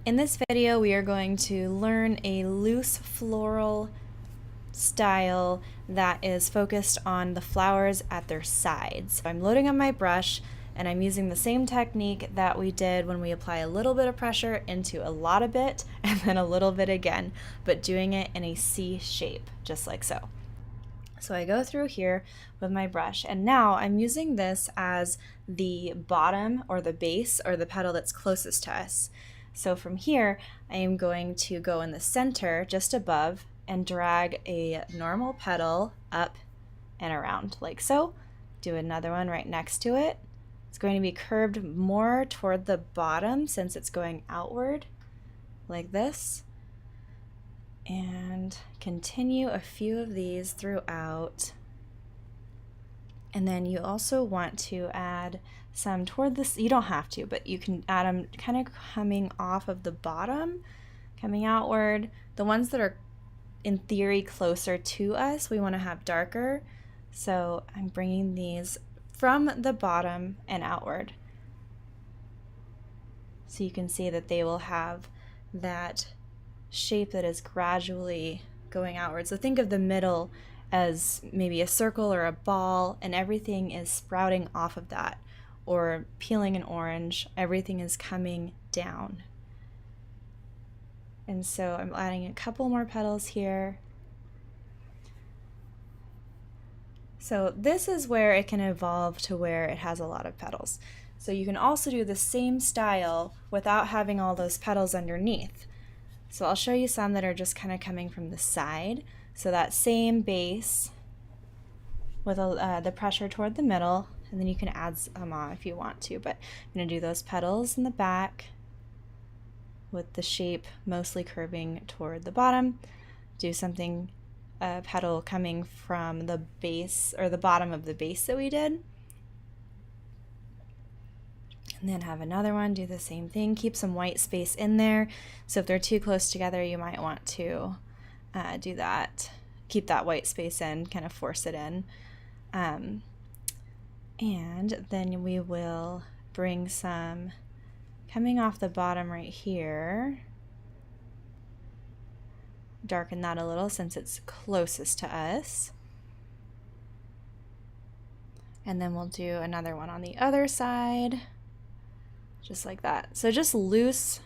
In this video, we are going to learn a loose floral style that is focused on the flowers at their sides. I'm loading up my brush and I'm using the same technique that we did when we apply a little bit of pressure into a lot of it and then a little bit again, but doing it in a C shape, just like so. So I go through here with my brush, and now I'm using this as the bottom or the base or the petal that's closest to us. So from here, I am going to go in the center just above and drag a normal petal up and around like so. Do another one right next to it. It's going to be curved more toward the bottom since it's going outward like this. And continue a few of these throughout. And then you also want to add some toward this. You don't have to, but you can add them kind of coming off of the bottom, coming outward. The ones that are in theory closer to us, we want to have darker. So I'm bringing these from the bottom and outward. So you can see that they will have that shape that is gradually going outward. So think of the middle as maybe a circle or a ball, and everything is sprouting off of that, or peeling an orange, everything is coming down. And so I'm adding a couple more petals here. So this is where it can evolve to where it has a lot of petals. So you can also do the same style without having all those petals underneath. So I'll show you some that are just kind of coming from the side. So that same base with the pressure toward the middle, and then you can add some on if you want to, but I'm going to do those petals in the back with the shape mostly curving toward the bottom. Do something, a petal coming from the base or the bottom of the base that we did. And then have another one, do the same thing, keep some white space in there. So if they're too close together, you might want to do that, keep that white space in, kind of force it in. And then we will bring some coming off the bottom right here, darken that a little since it's closest to us. And then we'll do another one on the other side. Just like that. So just loose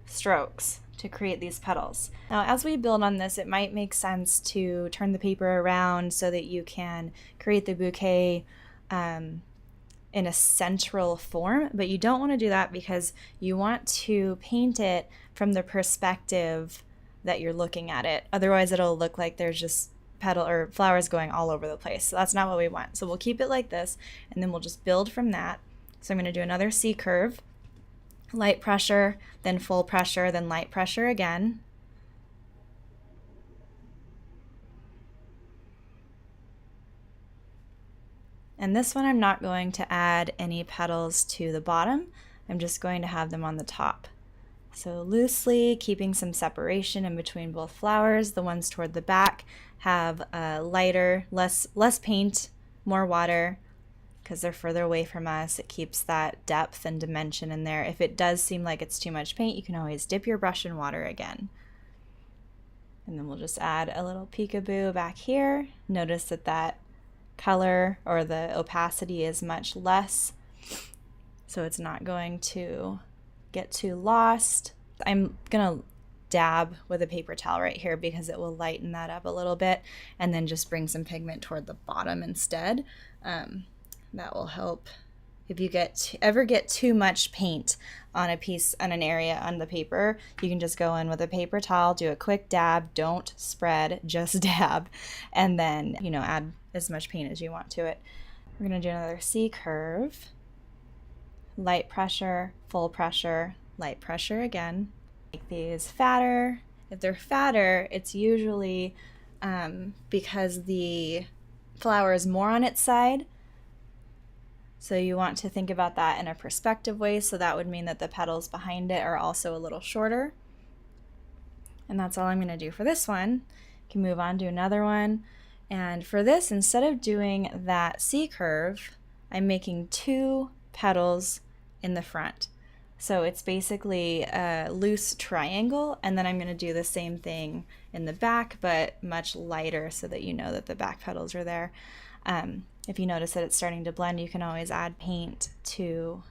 strokes to create these petals. Now as we build on this, it might make sense to turn the paper around so that you can create the bouquet in a central form, but you don't want to do that because you want to paint it from the perspective that you're looking at it. Otherwise it'll look like there's just petal or flowers going all over the place. So that's not what we want. So we'll keep it like this, and then we'll just build from that. So I'm going to do another C curve, light pressure, then full pressure, then light pressure again. And this one I'm not going to add any petals to the bottom. I'm just going to have them on the top. So loosely, keeping some separation in between both flowers. The ones toward the back have lighter, less paint, more water. Because they're further away from us, it keeps that depth and dimension in there. If it does seem like it's too much paint, you can always dip your brush in water again. And then we'll just add a little peekaboo back here. Notice that that color or the opacity is much less, so it's not going to get too lost. I'm gonna dab with a paper towel right here because it will lighten that up a little bit, and then just bring some pigment toward the bottom instead. That will help. If you ever get too much paint on a piece, on an area on the paper, you can just go in with a paper towel, do a quick dab, don't spread, just dab, and then, add as much paint as you want to it. We're going to do another C curve, light pressure, full pressure, light pressure again. Make these fatter. If they're fatter, it's usually because the flower is more on its side. So you want to think about that in a perspective way, so that would mean that the petals behind it are also a little shorter. And that's all I'm going to do for this one. You can move on to another one. And for this, instead of doing that C curve, I'm making 2 petals in the front. So it's basically a loose triangle, and then I'm going to do the same thing in the back, but much lighter so that you know that the back petals are there. If you notice that it's starting to blend, you can always add paint to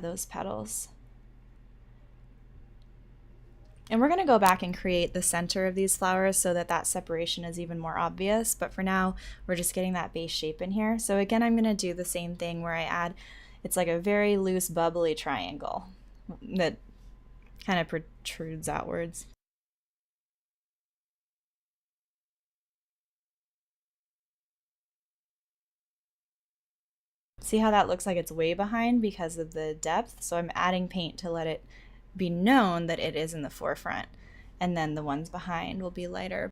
those petals. And we're going to go back and create the center of these flowers so that that separation is even more obvious. But for now, we're just getting that base shape in here. So again, I'm going to do the same thing where I add, it's like a very loose, bubbly triangle that kind of protrudes outwards. See how that looks like it's way behind because of the depth? So I'm adding paint to let it be known that it is in the forefront, and then the ones behind will be lighter.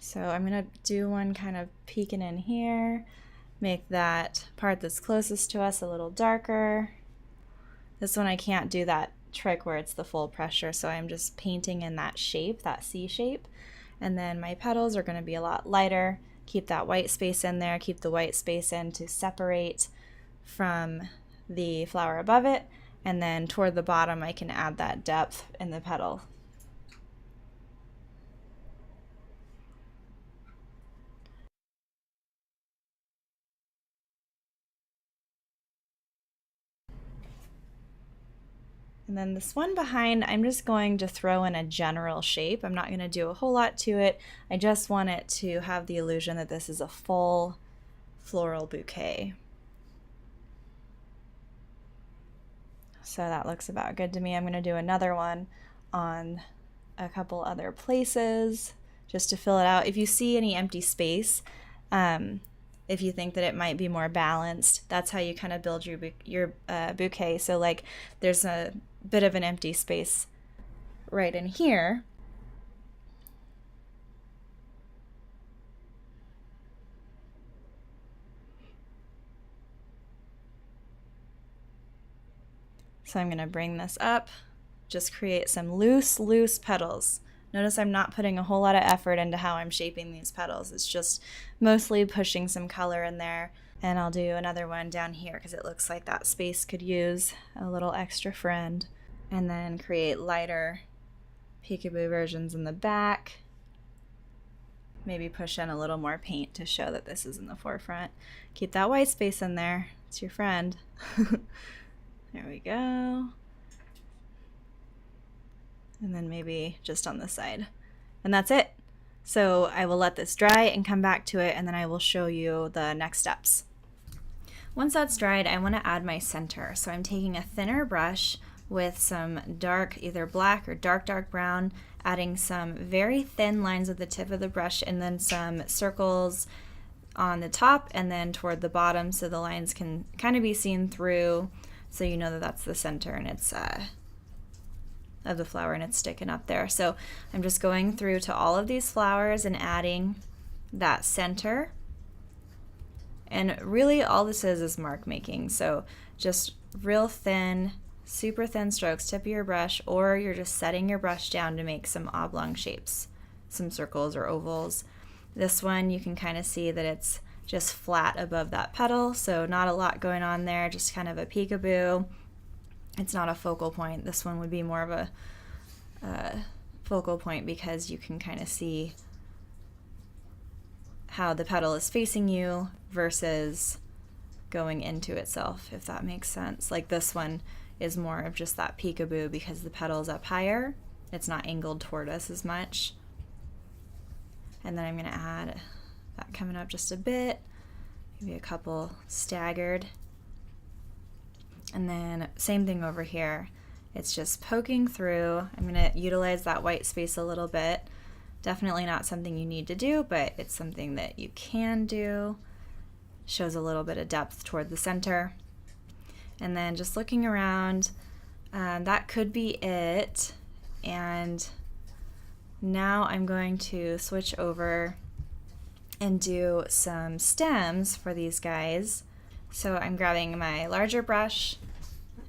So I'm going to do one kind of peeking in here, make that part that's closest to us a little darker. This one I can't do that trick where it's the full pressure, so I'm just painting in that shape, that C shape. And then my petals are going to be a lot lighter. Keep that white space in there, keep the white space in to separate from the flower above it, and then toward the bottom I can add that depth in the petal. And then this one behind, I'm just going to throw in a general shape. I'm not going to do a whole lot to it. I just want it to have the illusion that this is a full floral bouquet. So that looks about good to me. I'm going to do another one on a couple other places just to fill it out. If you see any empty space, if you think that it might be more balanced, that's how you kind of build your bouquet. So like there's a bit of an empty space right in here. So I'm going to bring this up, just create some loose petals. Notice I'm not putting a whole lot of effort into how I'm shaping these petals. It's just mostly pushing some color in there. And I'll do another one down here because it looks like that space could use a little extra friend. And then create lighter peekaboo versions in the back. Maybe push in a little more paint to show that this is in the forefront. Keep that white space in there. It's your friend. There we go. And then maybe just on the side. And that's it. So I will let this dry and come back to it, and then I will show you the next steps. Once that's dried, I want to add my center. So I'm taking a thinner brush with some dark, either black or dark brown, adding some very thin lines at the tip of the brush and then some circles on the top and then toward the bottom so the lines can kind of be seen through, so you know that that's the center and it's of the flower and it's sticking up there. So I'm just going through to all of these flowers and adding that center. And really all this is mark making. So just real thin, super thin strokes, tip of your brush, or you're just setting your brush down to make some oblong shapes, some circles or ovals. This one you can kind of see that it's just flat above that petal, so not a lot going on there, just kind of a peekaboo. It's not a focal point. This one would be more of a focal point because you can kind of see how the petal is facing you versus going into itself, if that makes sense. Like this one is more of just that peekaboo because the petal's up higher. It's not angled toward us as much. And then I'm going to add that coming up just a bit, maybe a couple staggered. And then same thing over here. It's just poking through. I'm going to utilize that white space a little bit. Definitely not something you need to do, but it's something that you can do. Shows a little bit of depth toward the center. And then just looking around, that could be it. And now I'm going to switch over and do some stems for these guys. So I'm grabbing my larger brush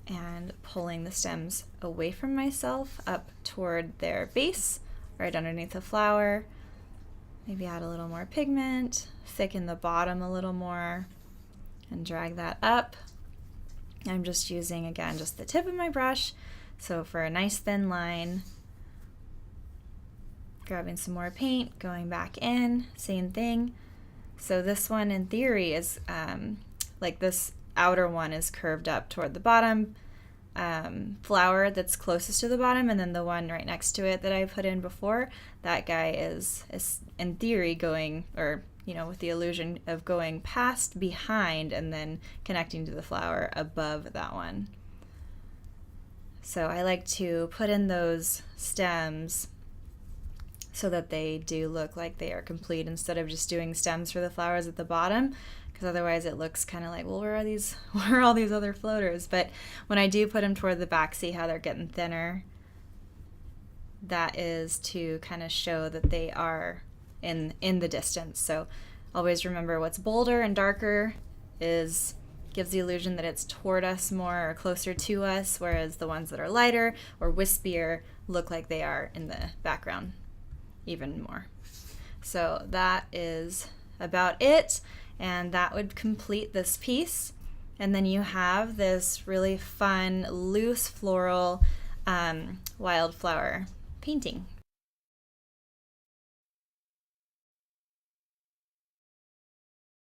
and pulling the stems away from myself up toward their base, right underneath the flower. Maybe add a little more pigment, thicken the bottom a little more, and drag that up. I'm just using, again, just the tip of my brush, so for a nice thin line. Grabbing some more paint, going back in, same thing. So this one in theory is like this outer one is curved up toward the bottom flower that's closest to the bottom, and then the one right next to it that I put in before, that guy is in theory going, or you know, with the illusion of going past, behind, and then connecting to the flower above that one. So I like to put in those stems so that they do look like they are complete, instead of just doing stems for the flowers at the bottom, because otherwise it looks kind of like, well, where are all these other floaters? But when I do put them toward the back, see how they're getting thinner? That is to kind of show that they are in the distance. So always remember, what's bolder and darker gives the illusion that it's toward us more or closer to us, whereas the ones that are lighter or wispier look like they are in the background even more. So that is about it, and that would complete this piece. And then you have this really fun loose floral wildflower painting